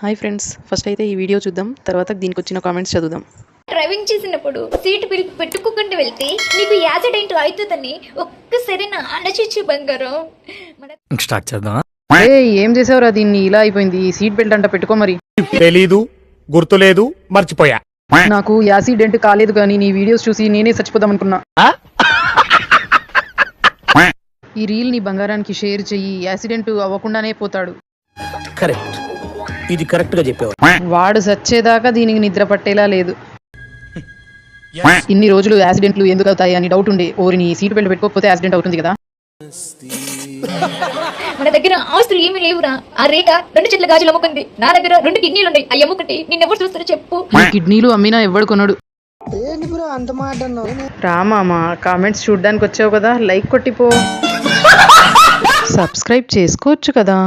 Hi friends, first అయితే ఈ video చూద్దాం, తర్వాత దీనికి వచ్చిన కామెంట్స్ చదువుదాం. డ్రైవింగ్ చేసినప్పుడు సీట్ బెల్ట్ పెట్టుకోకుండా వెళ్తే నీకు యాక్సిడెంట్ అవుతుందని ఒక్కసారి నా ఆలోచించు బంగారం. స్టార్ట్ చేద్దాం. ఏం చేసావురా, దీన్ని ఇలా అయిపోయింది. సీట్ బెల్ట్ అంట పెట్టుకో. మరి తెలీదు, గుర్తులేదు, మర్చిపోయా. నాకు యాక్సిడెంట్ కాలేదు కానీ నీ వీడియోస్ చూసి నేనే చచ్చిపోదాం అనుకున్నా. ఈ రీల్ నీ బంగారానికి షేర్ చెయ్యి, యాక్సిడెంట్ అవ్వకుండానే పోతాడు. కరెక్ట్, ఇది కరెక్ట్ గా చెప్పావు. వాడు చచ్చేదాకా దీనికి నిద్ర పట్టేలా లేదు. ఇన్ని రోజులు యాక్సిడెంట్లు ఎందుకు అవుతాయి అని డౌట్ ఉండే. ఓరిని సీట్ బెల్ట్ పెట్టుకోకపోతే యాక్సిడెంట్ అవుతుంది కదా. మన దగ్గర ఆస్తులు ఏమీ లేవురా. ఆ రేఖ 2 చెట్ల గాజులు అమ్ముకుంది. నా దగ్గర 2 కిడ్నీలు ఉన్నాయి. అవి అమ్ముకుంటే నిన్నెవరు చూస్తారో చెప్పు. ఈ కిడ్నీలు అమ్మినా ఎవ్వడు కొనడు. రామామా, కామెంట్స్ చూడ్డానికి వచ్చావు కదా, లైక్ కొట్టిపో. సబ్స్క్రైబ్ చేసుకోవచ్చు కదా.